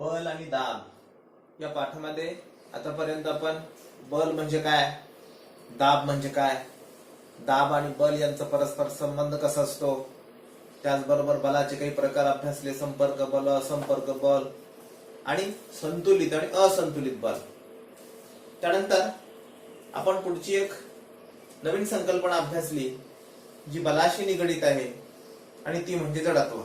बल आणि दाब या पाठामध्ये आतापर्यंत आपण बल म्हणजे काय, दाब म्हणजे काय, दाब आणि बल यांचा परस्पर संबंध कसा असतो, त्याचबरोबर बलाचे काही प्रकार अभ्यासले, संपर्क बल, असंपर्क बल आणि संतुलित आणि असंतुलित बल. त्यानंतर आपण पुढची एक नवीन संकल्पना अभ्यासली जी बलाशी निगडित आहे आणि ती म्हणजे जडत्व.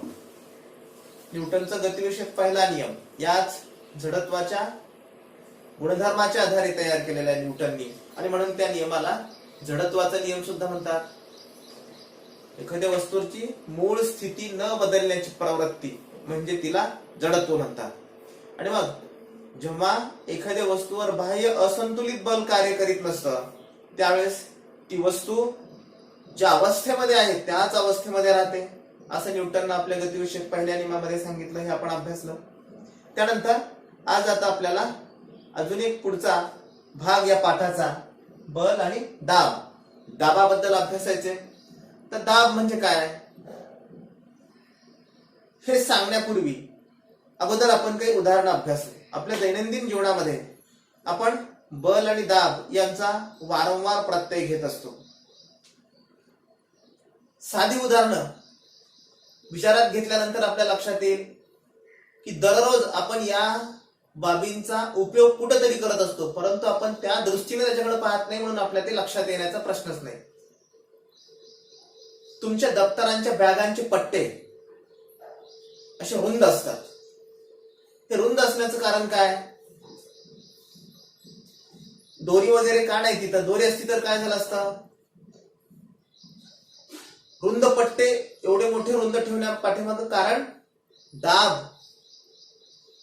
न्यूटनचा गतिविषयक पहिला नियम याच जडत्वाच्या गुणधर्माच्या आधारे तयार केलेला आहे न्यूटननी, आणि म्हणून त्या नियमाला जडत्वाचा नियम सुद्धा म्हणतात. एखाद्या वस्तूची मूळ स्थिती न बदलण्याची प्रवृत्ती म्हणजे तिला जडत्व म्हणतात. आणि मग जेव्हा एखाद्या वस्तूवर बाह्य असंतुलित बल कार्य करीत नसतं त्यावेळेस ती वस्तू ज्या अवस्थेमध्ये आहे त्याच अवस्थेमध्ये राहते, असं न्यूटननं आपल्या गतिविषयक पहिल्या नियमामध्ये सांगितलं. हे आपण अभ्यासलं. त्यानंतर आज आता आपल्याला अजून एक पुढचा भाग या पाठाचा बल आणि दाब, दाबाबद्दल अभ्यासायचे. तर दाब म्हणजे काय हे सांगण्यापूर्वी अगोदर आपण काही उदाहरणं अभ्यासली. आपल्या दैनंदिन जीवनामध्ये आपण बल आणि दाब यांचा वारंवार प्रत्यय घेत असतो. साधी उदाहरणं विचारात घेतल्यानंतर आपल्या लक्षात येईल की दररोज आपण या बाबींचा उपयोग कुठेतरी करत असतो, परंतु आपण त्या दृष्टीने त्याच्याकडे पाहत नाही, म्हणून आपल्या ते लक्षात येण्याचा प्रश्नच नाही. तुमच्या दप्तरांच्या बॅगांचे पट्टे असे रुंद असतात. हे रुंद असण्याचं कारण काय? दोरी वगैरे का नाही, तिथं दोरी असती तर काय झालं असतं? रुंद पट्टे एवढे मोठे रुंद ठेवण्या पाठीमागं कारण दाब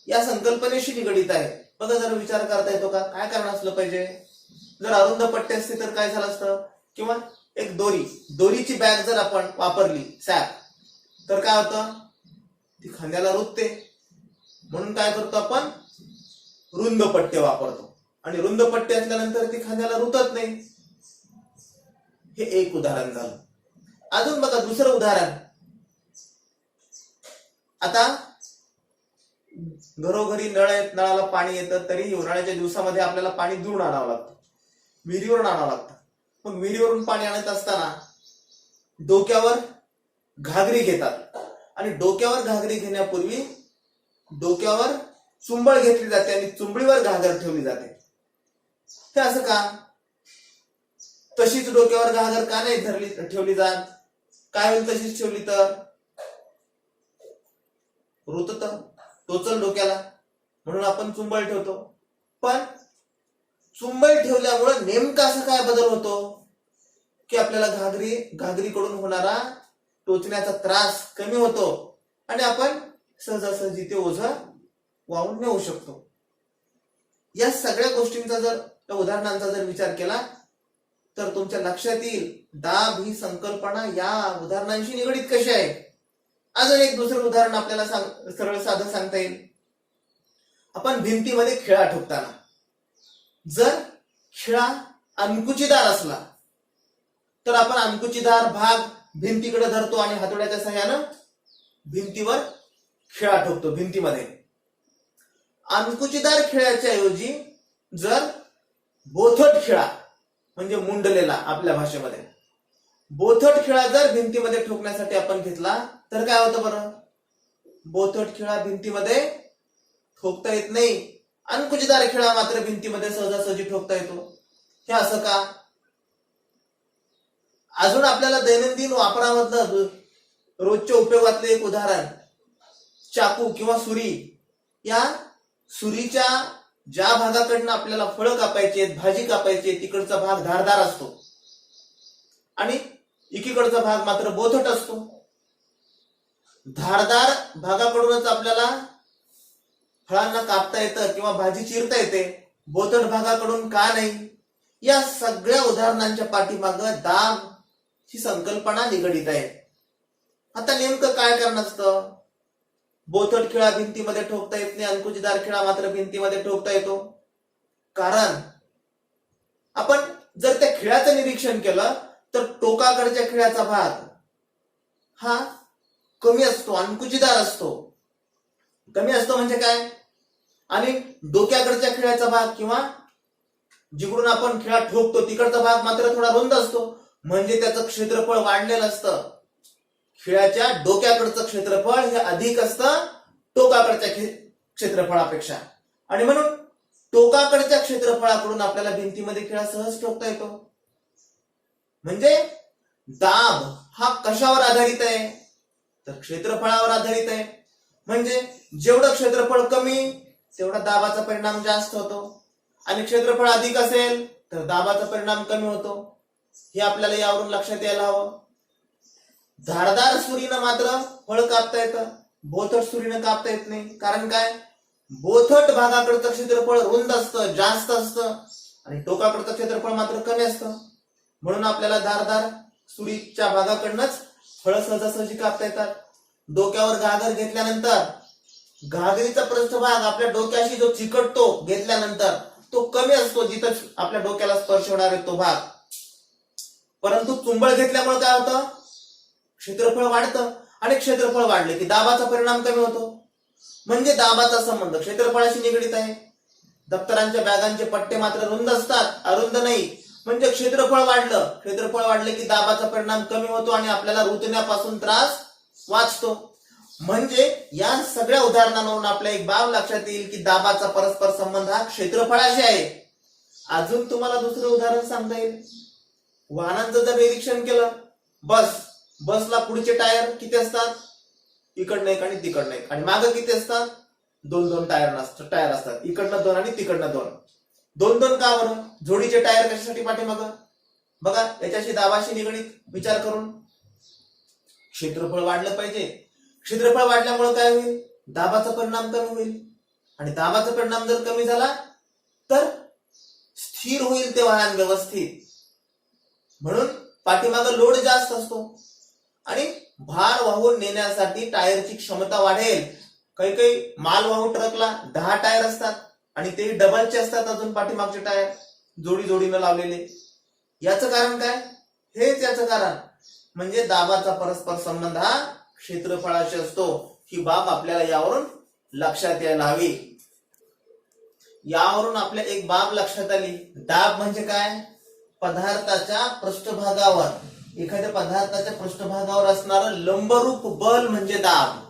या संकल्पनेशी निगडित आहे. बघा जरा विचार करता येतो का, काय कारण असलं पाहिजे? जर अरुंद पट्टे असते तर काय झालं असतं? किंवा एक दोरीची बॅग जर आपण वापरली सॅक, तर काय होतं? ती खांद्याला रुतते, म्हणून काय करतो आपण? रुंद पट्टे वापरतो. आणि रुंद पट्टे असल्यानंतर ती खांद्याला रुतत नाही. हे एक उदाहरण झालं. अजून बघा दुसरं उदाहरण. आता घरोघरी नळ आहेत, नळाला पाणी येतं, तरीही उन्हाळ्याच्या दिवसामध्ये आपल्याला पाणी दुरून आणावं लागतं, विहिरीवरून आणावं लागतं. मग विहिरीवरून पाणी आणत असताना डोक्यावर घागरी घेतात, आणि डोक्यावर घागरी घेण्यापूर्वी डोक्यावर चुंबळ घेतली जाते आणि चुंबळीवर घागर ठेवली जाते. हे असं का? तशीच डोक्यावर घागर का नाही ठेवली जात? काय होईल तशीच ठेवली तर? रुतत, टोचल डोक्याला, म्हणून आपण चुंबळ ठेवतो. पण चुंबळ ठेवल्यामुळे नेमका असा काय बदल होतो की आपल्याला घागरीकडून होणारा टोचण्याचा त्रास कमी होतो आणि आपण सहजासहजी ते ओझं वाहून नेऊ शकतो. या सगळ्या गोष्टींचा जर, त्या उदाहरणांचा जर विचार केला तर तुमच्या लक्षात येईल दाब ही संकल्पना या उदाहरणांशी निगडित कशी आहे. अजून एक दुसरं उदाहरण आपल्याला सरळ साधं सांगता येईल. आपण भिंतीमध्ये खिळा ठोकताना जर खिळा अंकुचीदार असला तर आपण अंकुचीदार भाग भिंतीकडे धरतो आणि हातोड्याच्या सहाय्यानं भिंतीवर खिळा ठोकतो. भिंतीमध्ये अंकुचीदार खिळ्याच्या ऐवजी जर बोथट खिळा म्हणजे मुंडलेला, आपल्या भाषेमध्ये बोथट खिळा जर भिंतीमध्ये ठोकण्यासाठी आपण घेतला तर काय होतं बरं? बोथट खिळा भिंतीमध्ये ठोकता येत नाही, अंकुचीदार खिळा मात्र भिंतीमध्ये सहजासहजी ठोकता येतो. हे असं का? अजून आपल्याला दैनंदिन वापरामधलं रोजच्या उपयोगातलं एक उदाहरण, चाकू किंवा सुरी. या सुरीच्या ज्या भागाकडनं आपल्याला फळं कापायची आहेत, भाजी कापायची आहे, तिकडचा भाग धारदार असतो आणि एकीकडचा भाग मात्र बोथट असतो. धारदार भागाकडूनच आपल्याला फळांना कापता येतं किंवा भाजी चिरता येते, बोथट भागाकडून का नाही? या सगळ्या उदाहरणांच्या पाठीमागं दाब ही संकल्पना निगडित आहे. आता नेमकं काय कारण असतं? बोथट खिळा भिंतीमध्ये ठोकता येत नाही, अंकुचीदार खिळा मात्र भिंतीमध्ये ठोकता येतो. कारण आपण जर त्या खिळ्याचं निरीक्षण केलं तर टोकाकडच्या खिळ्याचा भाग हा कमी असतो, अंकुचीदार असतो. कमी असतो म्हणजे काय? आणि डोक्याकडच्या खिळ्याचा भाग किंवा जिकडून आपण खिळा ठोकतो तिकडचा भाग मात्र थोडा रुंद असतो, म्हणजे त्याचं क्षेत्रफळ वाढलेलं असतं. खिळ्याच्या डोक्याकडचं क्षेत्रफळ हे अधिक असतं टोकाकडच्या क्षेत्रफळापेक्षा, आणि म्हणून टोकाकडच्या क्षेत्रफळाकडून आपल्याला भिंतीमध्ये खिळा सहज ठोकता येतो. म्हणजे दाब हा कशावर आधारित आहे, तर क्षेत्रफळावर आधारित आहे. म्हणजे जेवढं क्षेत्रफळ कमी तेवढा दाबाचा परिणाम जास्त होतो, आणि क्षेत्रफळ अधिक असेल तर दाबाचा परिणाम कमी होतो. हे आपल्याला यावरून लक्षात यायला हवं. धारदार सुरीनं मात्र फळ कापता येतं, बोथट सुरीनं कापता येत नाही. कारण काय, बोथट भागाकडचं क्षेत्रफळ रुंद असतं, जास्त असतं, आणि टोकाकडचं क्षेत्रफळ मात्र कमी असतं. म्हणून आपल्याला धारदार सुरीच्या भागाकडनंच फळ सहजासहजी कापता येतात. डोक्यावर घागर घेतल्यानंतर घागरीचा पृष्ठभाग आपल्या डोक्याशी जो चिकटतो घेतल्यानंतर तो कमी असतो, जिथं आपल्या डोक्याला स्पर्श होणार आहे तो भाग. परंतु चुंबळ घेतल्यामुळे काय होतं, क्षेत्रफळ वाढतं, आणि क्षेत्रफळ वाढले की दाबाचा परिणाम कमी होतो. म्हणजे दाबाचा संबंध क्षेत्रफळाशी निगडित आहे. दप्तरांच्या बॅगांचे पट्टे मात्र रुंद असतात, अरुंद नाही. म्हणजे क्षेत्रफळ वाढले की दाबाचा परिणाम कमी होतो आणि आपल्याला रुतण्यापासून त्रास वाचतो. म्हणजे या सगळ्या उदाहरणांवरून आपल्या एक बाब लक्षात येईल की दाबाचा परस्पर संबंध हा क्षेत्रफळाशी आहे. अजून तुम्हाला दुसरं उदाहरण सांगता येईल. वाहनांचं जर निरीक्षण केलं, बसला पुढचे टायर किती असतात, इकडनं एक आणि तिकडनं एक, आणि मागं किती असतात, दोन दोन टायर असतात, इकडनं दोन आणि तिकडनं दोन. दोन दोन का बरं, जोडीचे टायर कशासाठी पाठीमागं, बघा याच्याशी दाबाशी निगडीत विचार करून. क्षेत्रफळ वाढलं पाहिजे, क्षेत्रफळ वाढल्यामुळे काय होईल, दाबाचा परिणाम कमी होईल, आणि दाबाचा परिणाम जर कमी झाला तर स्थिर होईल ते वाहन व्यवस्थित. म्हणून पाठीमागं लोड जास्त असतो, आणि भार वाहून नेण्यासाठी टायरची क्षमता वाढेल. काही मालवाहू ट्रकला 10 टायर असतात, आणि ते डबलचे असतात अजून पाठीमागचे टायर जोडीनं लावलेले. याचं कारण काय, हेच याचं कारण. म्हणजे दाबाचा परस्पर संबंध हा क्षेत्रफळाशी असतो. ही बाब आपल्याला यावरून लक्षात यायला हवी. यावरून आपल्या एक बाब लक्षात आली. दाब म्हणजे काय, पदार्थाच्या पृष्ठभागावर, एखाद्या पदार्थाच्या पृष्ठभागावर असणारं लंबरूप बल म्हणजे दाब.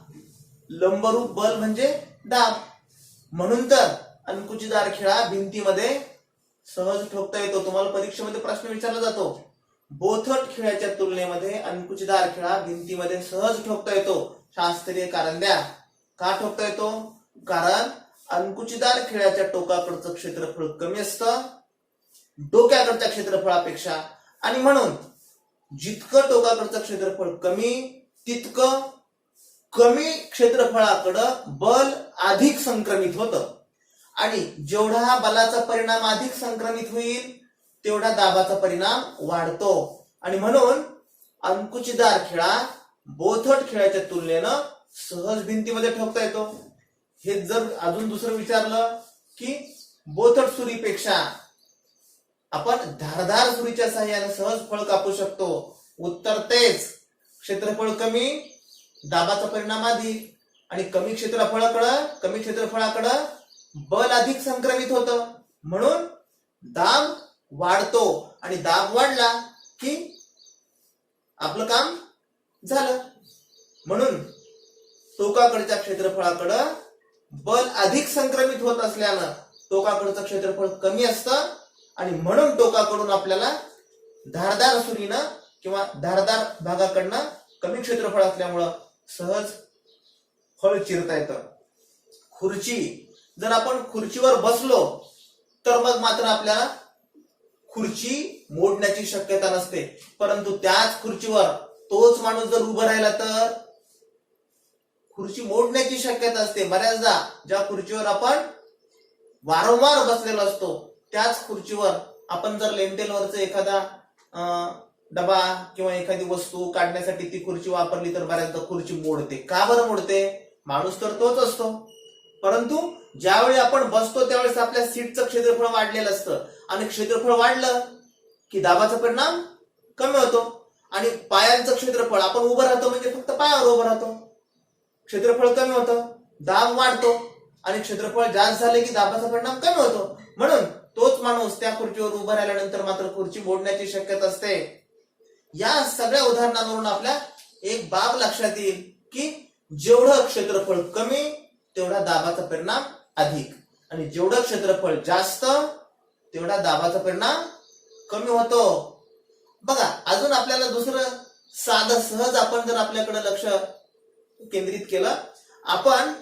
लंबरूप बल म्हणजे दाब. म्हणून तर अंकुचीदार खिळा भिंतीमध्ये सहज ठोकता येतो. तुम्हाला परीक्षेमध्ये प्रश्न विचारला जातो, बोथट खिळ्याच्या तुलनेमध्ये अंकुचीदार खिळा भिंतीमध्ये सहज ठोकता येतो. शास्त्रीय कारण द्या. का ठोकता येतो, कारण अंकुचीदार खिळ्याच्या टोकाकडचं क्षेत्रफळ कमी असतं डोक्याकडच्या क्षेत्रफळापेक्षा, आणि म्हणून जितकं टोकाकडचं क्षेत्रफळ कमी तितकं कमी क्षेत्रफळाकडं बल अधिक संक्रमित होतं, आणि जेवढा बलाचा परिणाम अधिक संक्रमित होईल तेवढा दाबाचा परिणाम वाढतो. आणि म्हणून अंकुचीदार खिळा बोथट खिळ्याच्या तुलनेनं सहज भिंतीमध्ये ठोकता येतो. हे जर अजून दुसरं विचारलं की बोथट सुरीपेक्षा आपण धारदार सुरीच्या साहाय्याने सहज फळ कापू शकतो, उत्तर तेच. क्षेत्रफळ कमी, दाबाचा परिणाम अधिक, आणि कमी क्षेत्रफळाकडं बल अधिक संक्रमित होतं, म्हणून दाब वाढतो, आणि दाब वाढला की आपलं काम झालं. म्हणून टोकाकडच्या क्षेत्रफळाकडं बल अधिक संक्रमित होत असल्यानं टोकाकडचं क्षेत्रफळ कमी असतं, आणि म्हणून टोकाकडून आपल्याला धारदार सुरीनं किंवा धारदार भागाकडनं कमी क्षेत्रफळ असल्यामुळं सहज फळ चिरता येतं. खुर्ची, जर आपण खुर्चीवर बसलो तर मग मात्र आपल्याला खुर्ची मोडण्याची शक्यता नसते. परंतु त्याच खुर्चीवर तोच माणूस जर उभं राहिला तर खुर्ची मोडण्याची शक्यता असते. बऱ्याचदा ज्या खुर्चीवर आपण वारंवार बसलेलो असतो त्याच खुर्चीवर आपण जर लेंटेलवरच एखादा डबा किंवा एखादी वस्तू काढण्यासाठी ती खुर्ची वापरली तर बऱ्याचदा खुर्ची मोडते. का बरं मोडते, माणूस तर तोच असतो, परंतु ज्यावेळी आपण बसतो त्यावेळेस आपल्या सीटचं क्षेत्रफळ वाढलेलं असतं, आणि क्षेत्रफळ वाढलं की दाबाचा परिणाम कमी होतो. आणि पायांचं क्षेत्रफळ, आपण उभं राहतो म्हणजे फक्त पायावर उभं राहतो, क्षेत्रफळ कमी होतं, दाब वाढतो, आणि क्षेत्रफळ जास्त झाले की दाबाचा परिणाम कमी होतो. म्हणून तोच माणूस त्या खुर्चीवर उभा राहिल्यानंतर मात्र खुर्ची मोडण्याची शक्यता असते. या सगळ्या उदाहरणांवरून आपल्या एक बाब लक्षात येईल की जेवढं क्षेत्रफळ कमी तेवढा दाबाचा परिणाम अधिक, आणि जेवढं क्षेत्रफळ जास्त तेवढा दाबाचा परिणाम कमी होतो. बघा अजून आपल्याला दुसरं साधं सहज आपण जर आपल्याकडे लक्ष केंद्रित केलं, आपण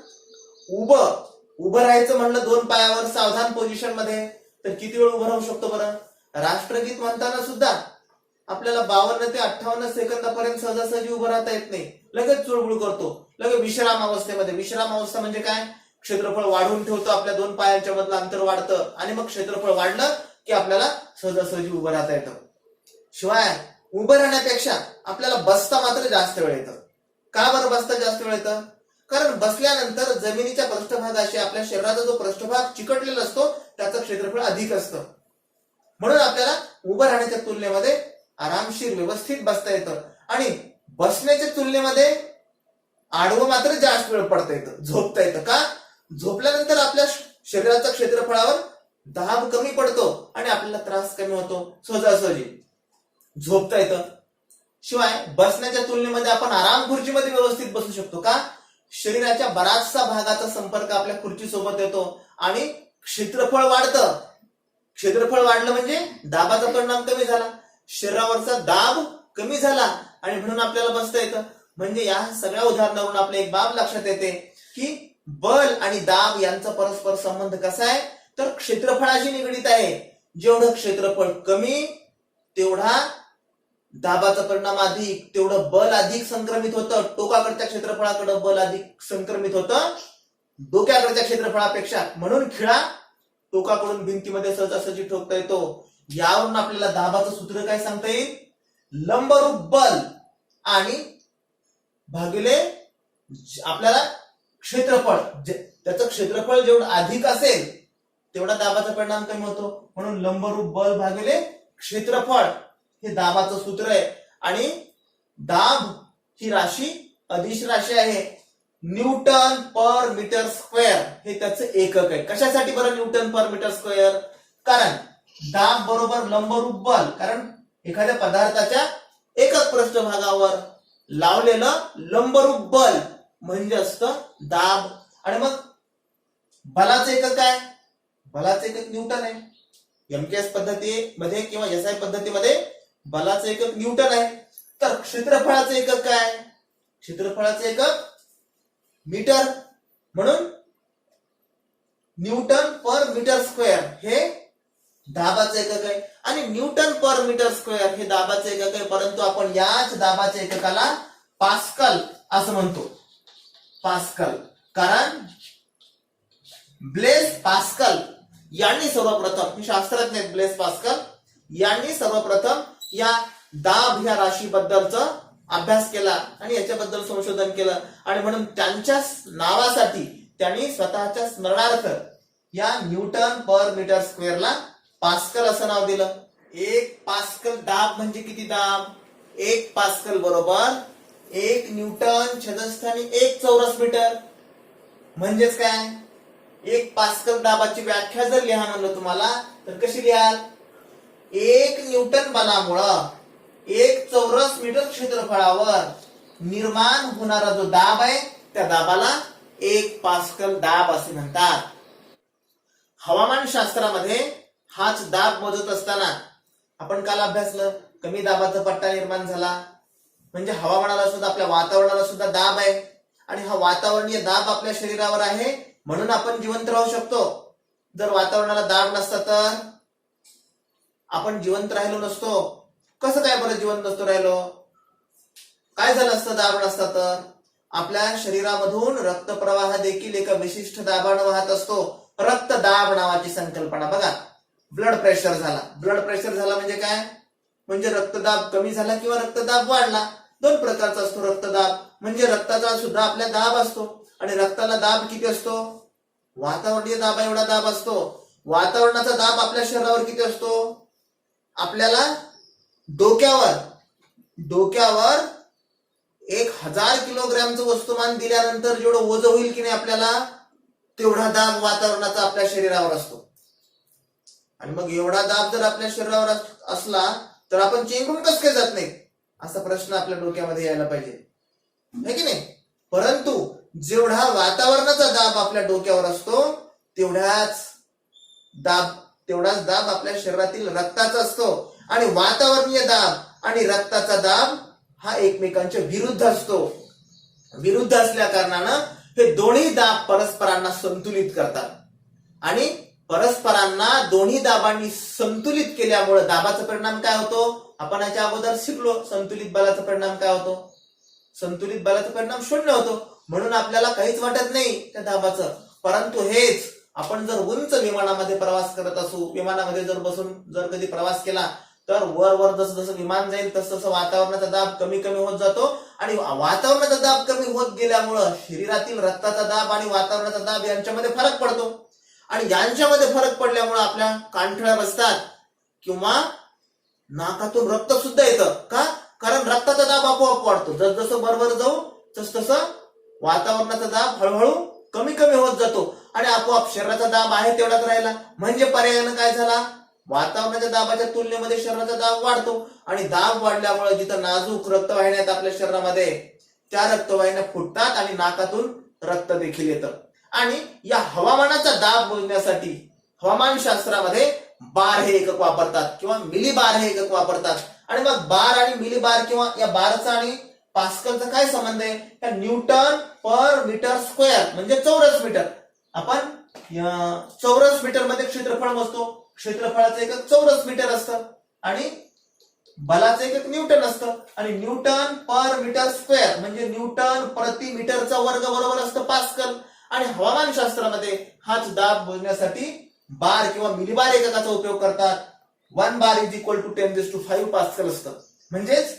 उभं राहायचं म्हणलं दोन पायावर सावधान पोझिशन मध्ये, तर किती वेळ उभं राहू शकतो बरं? राष्ट्रगीत म्हणताना सुद्धा आपल्याला 52 ते 58 सेकंदापर्यंत सहजासहजी उभं राहता येत नाही. लगेच चुळबुळ करतो, लगेच विश्राम अवस्थेमध्ये. विश्राम अवस्था म्हणजे काय? क्षेत्रफळ वाढवून ठेवतो, आपल्या दोन पायांच्या मधलं अंतर वाढतं आणि मग क्षेत्रफळ वाढलं की आपल्याला सहजासहजी उभं राहता येतं. शिवाय उभं राहण्यापेक्षा आपल्याला बसता मात्र जास्त वेळ येतं. का बरं बसता जास्त वेळ येतं? कारण बसल्यानंतर जमिनीच्या पृष्ठभागाशी आपल्या शरीराचा जो पृष्ठभाग चिकटलेला असतो त्याचं क्षेत्रफळ अधिक असतं. म्हणून आपल्याला उभं राहण्याच्या तुलनेमध्ये आरामशीर व्यवस्थित बसता येतं, आणि बसण्याच्या तुलनेमध्ये आडवं मात्र जास्त वेळ पडता येतं, झोपता येतं. का? झोपल्यानंतर आपल्या शरीराच्या क्षेत्रफळावर दाब कमी पडतो आणि आपल्याला त्रास कमी होतो, सहजासहजी झोपता येतं. शिवाय बसण्याच्या तुलनेमध्ये आपण आराम खुर्चीमध्ये व्यवस्थित बसू शकतो. का? शरीराच्या बराचसा भागाचा संपर्क आपल्या खुर्ची सोबत येतो आणि क्षेत्रफळ वाढतं. क्षेत्रफळ वाढलं म्हणजे दाबाचा परिणाम कमी झाला, शरीरावरचा दाब कमी झाला, आणि म्हणून आपल्याला बसता येतं. म्हणजे या सगळ्या उदाहरणावरून आपल्या एक बाब लक्षात येते की बल आणि दाब यांचा परस्पर संबंध कसा आहे, तर क्षेत्रफळाशी निगडीत आहे. जेवढं क्षेत्रफळ कमी तेवढा दाबाचा परिणाम अधिक, तेवढं बल अधिक संक्रमित होतं. टोकाकडच्या क्षेत्रफळाकडे बल अधिक संक्रमित होतं डोक्याकडच्या क्षेत्रफळापेक्षा. म्हणून खिळा टोकाकडून भिंतीमध्ये सहजासहजी ठोकता येतो. यावरून आपल्याला दाबाचं सूत्र काय सांगता येईल? लंबरूप बल आणि भागिले आपल्याला क्षेत्रफळ, त्याचं क्षेत्रफळ जेवढं अधिक असेल तेवढा दाबाचा परिणाम कमी होतो. म्हणून लंबरूप बल भागिले क्षेत्रफळ हे दाबाचं सूत्र आहे. आणि दाब ही राशी अदिश राशी आहे. न्यूटन पर मीटर स्क्वेअर हे त्याचं एकक आहे. कशासाठी बरं न्यूटन पर मीटर स्क्वेअर? कारण दाब बरोबर लंबरूप बल, कारण एखाद्या पदार्थाच्या एकक पृष्ठभागावर लावलेलं लंबरूप बल म्हणजे असतं दाब. आणि मग बलाचं एकक काय? बलाचं एकक न्यूटन आहे. एमकेएस पद्धतीमध्ये किंवा एसआय पद्धतीमध्ये बलाचं एकक न्यूटन आहे. तर क्षेत्रफळाचं एकक काय? क्षेत्रफळाचं एकक मीटर. म्हणून न्यूटन पर मीटर स्क्वेअर हे दाबाचं एकक आहे. आणि न्यूटन पर मीटर स्क्वेअर हे दाबाचं एकक आहे, परंतु आपण याच दाबाच्या एककाला पास्कल असं म्हणतो. पास्कल, कारण ब्लेस पास्कल यांनी सर्वप्रथम, हे शास्त्रज्ञ आहेत ब्लेस पास्कल, यांनी सर्वप्रथम या दाब ह्या राशीबद्दलचा अभ्यास केला आणि याच्याबद्दल संशोधन केलं. आणि म्हणून त्यांच्या नावासाठी त्यांनी स्वतःच्या स्मरणार्थ या न्यूटन पर मीटर स्क्वेअरला पास्कल असं नाव दिलं. एक पास्कल दाब म्हणजे किती दाब? एक पास्कल बरोबर 1 न्यूटन छेदस्थानी 1 चौरस मीटर. म्हणजेच काय? एक पास्कल दाबाची व्याख्या जर लिहा म्हणलं तुम्हाला तर कशी लिहाल? 1 न्यूटन बलामुळं 1 चौरस मीटर क्षेत्रफळावर निर्माण होणारा जो दाब आहे त्या दाबाला 1 पास्कल दाब असे म्हणतात. हवामान शास्त्रामध्ये हाच दाब मोजत असताना आपण काल अभ्यासलं कमी दाबाचा पट्टा निर्माण झाला म्हणजे हवामानाला सुद्धा, आपल्या वातावरणाला सुद्धा दाब आहे. आणि हा वातावरणीय दाब आपल्या शरीरावर आहे म्हणून आपण जिवंत राहू शकतो. जर वातावरणाला दाब नसता तर आपण जिवंत राहिलो नसतो. कसं काय बरं जिवंत नसतो राहिलो? काय झालं असतं दाब नसता तर? आपल्या शरीरामधून रक्तप्रवाह देखील एका विशिष्ट दाबाने वाहत असतो. रक्तदाब नावाची संकल्पना बघा. ब्लड प्रेशर झाला. ब्लड प्रेशर झाला म्हणजे काय? म्हणजे रक्तदाब कमी झाला किंवा रक्तदाब वाढला. दोन प्रकारचा असतो रक्तदाब. म्हणजे रक्ताचा सुद्धा आपल्या दाब असतो आणि रक्ताला दाब किती असतो? वातावरणीय दाब एवढा दाब असतो. वातावरणाचा दाब आपल्या शरीरावर किती असतो? आपल्याला डोक्यावर 1000 किलोग्रॅमचं वस्तुमान दिल्यानंतर जेवढं ओझं होईल की नाही आपल्याला तेवढा दाब वातावरणाचा आपल्या शरीरावर असतो. आणि मग एवढा दाब जर आपल्या शरीरावर असला तर आपण चेंगरून कसं काय जात नाही, असा प्रश्न आपल्या डोक्यामध्ये यायला पाहिजे, है की नाही. परंतु जेवढा वातावरणाचा दाब आपल्या डोक्यावर असतो तेवढाच दाब आपल्या शरीरातील रक्ताचा असतो. आणि वातावरणीय दाब आणि रक्ताचा दाब हा एकमेकांच्या विरुद्ध असतो. विरुद्ध असल्या कारणानं हे दोन्ही दाब परस्परांना संतुलित करतात. आणि परस्परांना दोन्ही दाबांनी संतुलित केल्यामुळे दाबाचा परिणाम काय होतो, आपण याच्या अगोदर शिकलो. संतुलित बलाचा परिणाम काय होतो, संतुलित बलाचा परिणाम 0 होतो. म्हणून आपल्याला काहीच वाटत नाही त्या दाबाचं. परंतु हेच आपण जर उंच विमानामध्ये प्रवास करत असू, विमानामध्ये जर बसून जर कधी प्रवास केला तर वर जसं जसं विमान जाईल तसं तसं वातावरणाचा दाब कमी कमी होत जातो. आणि वातावरणाचा दाब कमी होत गेल्यामुळं शरीरातील रक्ताचा दाब आणि वातावरणाचा दाब यांच्यामध्ये फरक पडतो. आणि यांच्यामध्ये फरक पडल्यामुळे आपल्या कानठळ्या बसतात किंवा नाकातून रक्त सुद्धा येतं. का? कारण रक्ताचा दाब आपोआप वाढतो. जसजसं बरोबर जाऊ तस तसं वातावरणाचा दाब हळूहळू कमी कमी होत जातो आणि आपोआप शरीराचा दाब आहे तेवढाच राहिला. म्हणजे पर्यायानं काय झाला, वातावरणाच्या दाबाच्या तुलनेमध्ये शरीराचा दाब वाढतो. आणि दाब वाढल्यामुळे जिथं नाजूक रक्तवाहिन्या आहेत आपल्या शरीरामध्ये त्या रक्तवाहिन्या फुटतात आणि नाकातून रक्त देखील येतं. आणि या हवामानाचा दाब मोजण्यासाठी हवामानशास्त्रामध्ये बार हे एकक वापरतात किंवा मिलीबार हे एकक वापरतात. आणि मग बार आणि मिलीबार किंवा या बारचा आणि पास्कलचा काय संबंध आहे, या न्यूटन पर मीटर स्क्वेअर म्हणजे चौरस मीटर. आपण चौरस मीटर मध्ये क्षेत्रफळ मोजतो, क्षेत्रफळाचं एकक चौरस मीटर असतं आणि बलाचं एकक न्यूटन असतं. आणि न्यूटन पर मीटर स्क्वेअर म्हणजे न्यूटन प्रति मीटरचा वर्ग बरोबर असतं पास्कल. आणि हवामानशास्त्रामध्ये हाच दाब मोजण्यासाठी बार किंवा मिलीबार एककाचा उपयोग करतात. 1 bar is equal to 10⁵ pascal असतं. म्हणजेच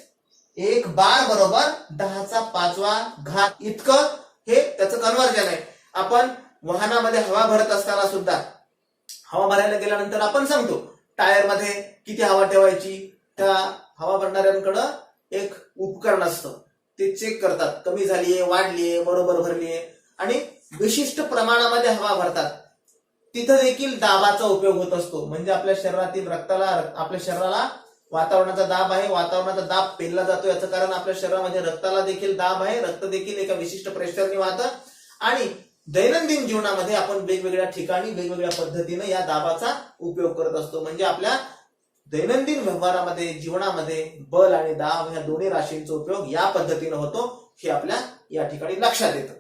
1 बार बरोबर 10⁵ इतकं हे त्याचं कन्व्हर्जन आहे. आपण वाहनामध्ये हवा भरत असताना सुद्धा हवा भरायला गेल्यानंतर आपण सांगतो टायर मध्ये किती हवा ठेवायची. त्या हवा भरणाऱ्यांकडं एक उपकरण असतं, ते चेक करतात कमी झालीये, वाढलीये, बरोबर भरलीये आणि विशिष्ट प्रमाणामध्ये हवा भरतात. तिथं देखील दाबाचा उपयोग होत असतो. म्हणजे आपल्या शरीरातील आपल्या शरीराला वातावरणाचा दाब आहे, वातावरणाचा दाब पेलला जातो. याचं कारण आपल्या शरीरामध्ये रक्ताला देखील दाब आहे, रक्त देखील एका विशिष्ट प्रेशरने वाहतं. आणि दैनंदिन जीवनामध्ये आपण वेगवेगळ्या ठिकाणी वेगवेगळ्या पद्धतीने या दाबाचा उपयोग करत असतो. म्हणजे आपल्या दैनंदिन व्यवहारामध्ये जीवनामध्ये बल आणि दाब ह्या दोन्ही राशींचा उपयोग या पद्धतीने होतो हे आपल्या या ठिकाणी लक्षात येतं.